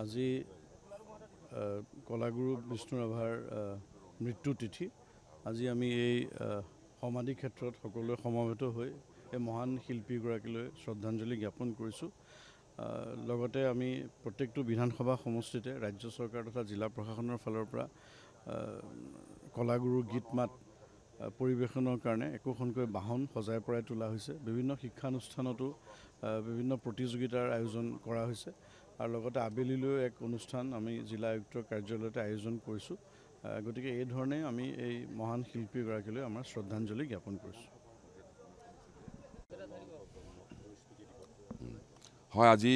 আজি কলাগুৰু বিষ্ণু ৰাভাৰ মৃত্যু তিথি। আজি আমি এই সমাধি ক্ষেত্ৰত সকলোৱে সমবেত হৈ এই মহান শিল্পীগৰাকীলৈ শ্ৰদ্ধাঞ্জলি জ্ঞাপন কৰিছোঁ। লগতে আমি প্ৰত্যেকটো বিধানসভা সমষ্টিতে ৰাজ্য চৰকাৰ তথা জিলা প্ৰশাসনৰ ফালৰ পৰা কলাগুৰুৰ গীত মাত পৰিৱেশনৰ কাৰণে একোখনকৈ বাহন সজাই পৰাই তোলা হৈছে। বিভিন্ন শিক্ষানুষ্ঠানতো বিভিন্ন প্ৰতিযোগিতাৰ আয়োজন কৰা হৈছে আৰু লগতে আবেলিলৈও এক অনুষ্ঠান আমি জিলা আয়ুক্তৰ কাৰ্যালয়তে আয়োজন কৰিছোঁ। গতিকে এই ধৰণে আমি এই মহান শিল্পীগৰাকীলৈ আমাৰ শ্ৰদ্ধাঞ্জলি জ্ঞাপন কৰিছোঁ। হয়, আজি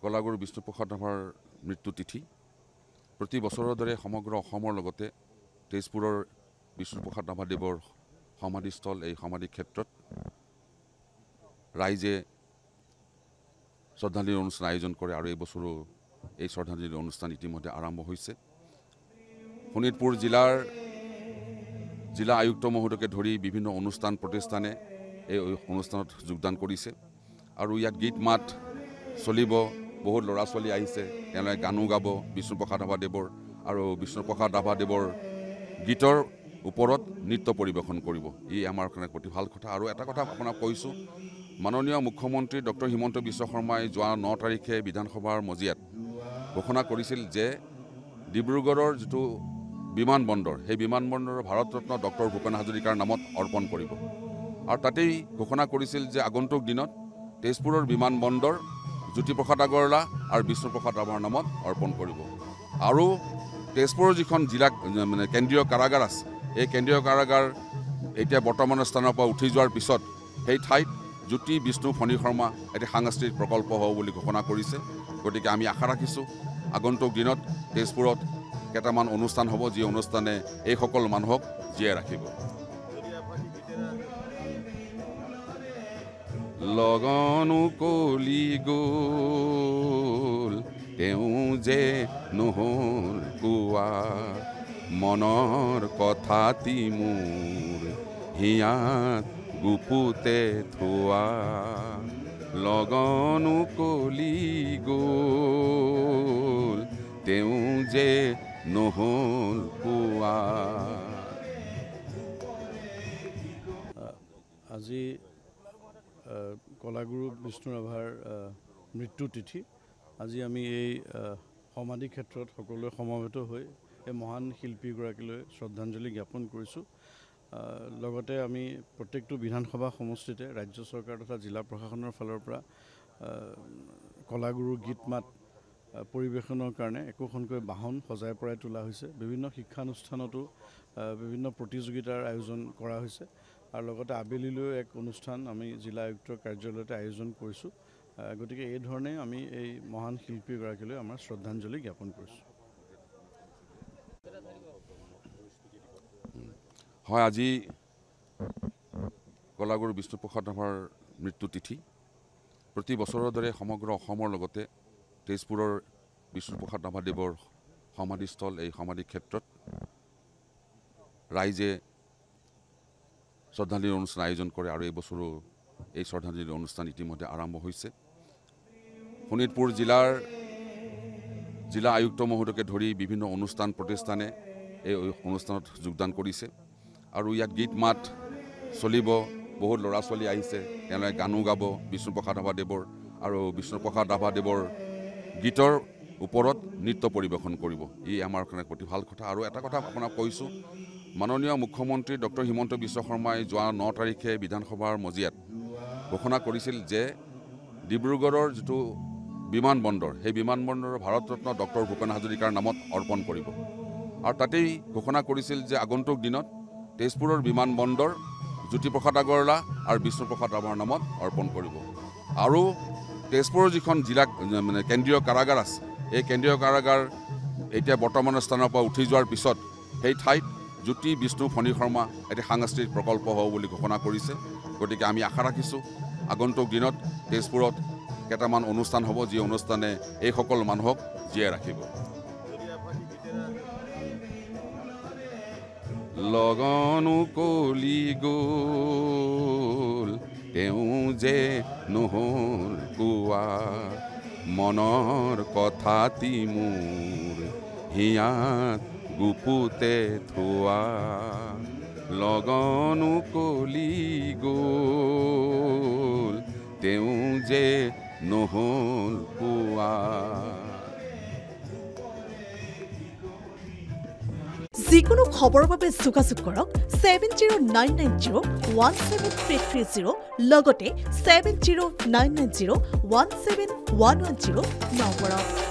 কলাগুৰু বিষ্ণুপ্ৰসাদ ৰাভাৰ মৃত্যু তিথি। প্ৰতি বছৰৰ দৰে সমগ্ৰ অসমৰ লগতে তেজপুৰৰ বিষ্ণুপ্ৰসাদ ৰাভাদেৱৰ সমাধিস্থল এই সমাধি ক্ষেত্ৰত ৰাইজে শ্ৰদ্ধাঞ্জলি অনুষ্ঠান আয়োজন কৰে আৰু এই বছৰো এই শ্ৰদ্ধাঞ্জলি অনুষ্ঠান ইতিমধ্যে আৰম্ভ হৈছে। শোণিতপুৰ জিলা আয়ুক্ত মহোদয়কে ধৰি বিভিন্ন অনুষ্ঠান প্ৰতিষ্ঠানে এই অনুষ্ঠানত যোগদান কৰিছে আৰু ইয়াত গীত মাত চলিব। বহুত ল'ৰা ছোৱালী আহিছে, তেওঁলোকে গানো গাব বিষ্ণুপ্ৰসাদ ৰাভাদেৱৰ আৰু বিষ্ণুপ্ৰসাদ ৰাভাদেৱৰ গীতৰ ওপৰত নৃত্য পৰিৱেশন কৰিব। ই আমাৰ কাৰণে অতি ভাল কথা। আৰু এটা কথা আপোনাক কৈছোঁ, মাননীয় মুখ্যমন্ত্ৰী ডক্টৰ হিমন্ত বিশ্ব শৰ্মাই যোৱা 9 তাৰিখে বিধানসভাৰ মজিয়াত ঘোষণা কৰিছিল যে ডিব্ৰুগড়ৰ যিটো বিমানবন্দৰ, সেই বিমানবন্দৰৰ ভাৰতৰত্ন ডক্টৰ ভূপেন হাজৰিকাৰ নামত অৰ্পণ কৰিব। আৰু তাতেই ঘোষণা কৰিছিল যে আগন্তুক দিনত তেজপুৰৰ বিমানবন্দৰ জ্যোতিপ্ৰসাদ আগৰৱালা আৰু বিষ্ণুপ্ৰসাদ ৰাভাৰ নামত অৰ্পণ কৰিব। আৰু তেজপুৰৰ যিখন জিলা কেন্দ্ৰীয় কাৰাগাৰ আছে, এই কেন্দ্ৰীয় কাৰাগাৰ এতিয়া বৰ্তমানৰ স্থানৰ পৰা উঠি যোৱাৰ পিছত সেই ঠাইত জ্যোতি বিষ্ণু ফণী শৰ্মা এটি সাংস্কৃতিক প্ৰকল্প হ'ব বুলি ঘোষণা কৰিছে। গতিকে আমি আশা ৰাখিছোঁ আগন্তুক দিনত তেজপুৰত কেইটামান অনুষ্ঠান হ'ব, যি অনুষ্ঠানে এইসকল মানুহক জীয়াই ৰাখিব। লগনো কলি গ'ল তেওঁ যে নহ'ল কোৱা, মনৰ কথাটি মোৰ হিয়াত গুপুতে থোৱা। লগনো কলি গ'ল তেওঁ যে নহ'ল কোৱা। আজি কলাগুৰু বিষ্ণু ৰাভাৰ মৃত্যু তিথি। আজি আমি এই সমাধি ক্ষেত্ৰত সকলোৱে সমবেত হৈ এই মহান শিল্পীগৰাকীলৈ শ্ৰদ্ধাঞ্জলি জ্ঞাপন কৰিছোঁ। লগতে আমি প্ৰত্যেকটো বিধানসভা সমষ্টিতে ৰাজ্য চৰকাৰ তথা জিলা প্ৰশাসনৰ ফালৰ পৰা কলাগুৰুৰ গীত মাত পৰিৱেশনৰ কাৰণে একোখনকৈ বাহন সজাই পৰাই তোলা হৈছে। বিভিন্ন শিক্ষানুষ্ঠানতো বিভিন্ন প্ৰতিযোগিতাৰ আয়োজন কৰা হৈছে আৰু লগতে আবেলিলৈও এক অনুষ্ঠান আমি জিলা আয়ুক্তৰ কাৰ্যালয়তে আয়োজন কৰিছোঁ। গতিকে এই ধৰণে আমি এই মহান শিল্পীগৰাকীলৈ আমাৰ শ্ৰদ্ধাঞ্জলি জ্ঞাপন কৰিছোঁ। হয়, আজি কলাগুৰু বিষ্ণুপ্ৰসাদ ৰাভাৰ মৃত্যু তিথি। প্ৰতি বছৰৰ দৰে সমগ্ৰ অসমৰ লগতে তেজপুৰৰ বিষ্ণুপ্ৰসাদ ৰাভাদেৱৰ সমাধিস্থল এই সমাধি ক্ষেত্ৰত ৰাইজে শ্ৰদ্ধাঞ্জলি অনুষ্ঠান আয়োজন কৰে আৰু এই বছৰো এই শ্ৰদ্ধাঞ্জলি অনুষ্ঠান ইতিমধ্যে আৰম্ভ হৈছে। শোণিতপুৰ জিলা আয়ুক্ত মহোদয়কে ধৰি বিভিন্ন অনুষ্ঠান প্ৰতিষ্ঠানে এই অনুষ্ঠানত যোগদান কৰিছে আৰু ইয়াত গীত মাত চলিব। বহুত ল'ৰা ছোৱালী আহিছে, তেওঁলোকে গানো গাব বিষ্ণুপ্ৰসাদ ৰাভাদেৱৰ আৰু বিষ্ণুপ্ৰসাদ ৰাভাদেৱৰ গীতৰ ওপৰত নৃত্য পৰিৱেশন কৰিব। ই আমাৰ কাৰণে অতি ভাল কথা। আৰু এটা কথা আপোনাক কৈছোঁ, মাননীয় মুখ্যমন্ত্ৰী ডক্টৰ হিমন্ত বিশ্ব শৰ্মাই যোৱা 9 তাৰিখে বিধানসভাৰ মজিয়াত ঘোষণা কৰিছিল যে ডিব্ৰুগড়ৰ যিটো বিমানবন্দৰ, সেই বিমানবন্দৰৰ ভাৰতৰত্ন ডক্টৰ ভূপেন হাজৰিকাৰ নামত অৰ্পণ কৰিব। আৰু তাতেই ঘোষণা কৰিছিল যে আগন্তুক দিনত তেজপুৰৰ বিমানবন্দৰ জ্যোতিপ্ৰসাদ আগৰৱালা আৰু বিষ্ণুপ্ৰসাদ ৰাভাৰ নামত অৰ্পণ কৰিব। আৰু তেজপুৰৰ যিখন জিলা কেন্দ্ৰীয় কাৰাগাৰ আছে, এই কেন্দ্ৰীয় কাৰাগাৰ এতিয়া বৰ্তমানৰ স্থানৰ পৰা উঠি যোৱাৰ পিছত সেই ঠাইত জ্যোতি বিষ্ণু ফণী শৰ্মা এটি সাংস্কৃতিক প্ৰকল্প হ'ব বুলি ঘোষণা কৰিছে। গতিকে আমি আশা ৰাখিছোঁ আগন্তুক দিনত তেজপুৰত কেইটামান অনুষ্ঠান হ'ব, যি অনুষ্ঠানে এইসকল মানুহক জীয়াই ৰাখিব। লগনো কলি গ'ল তেওঁ যে নহ'ল কোৱা, মনৰ কথাটি মোৰ হিয়াত গুপুতে থোৱা লগনো কলি গ'ল তেওঁ যে নহ'ল পোৱা যিকোনো খবৰৰ বাবে যোগাযোগ কৰক 7099017330 লগতে 7099017110 নম্বৰত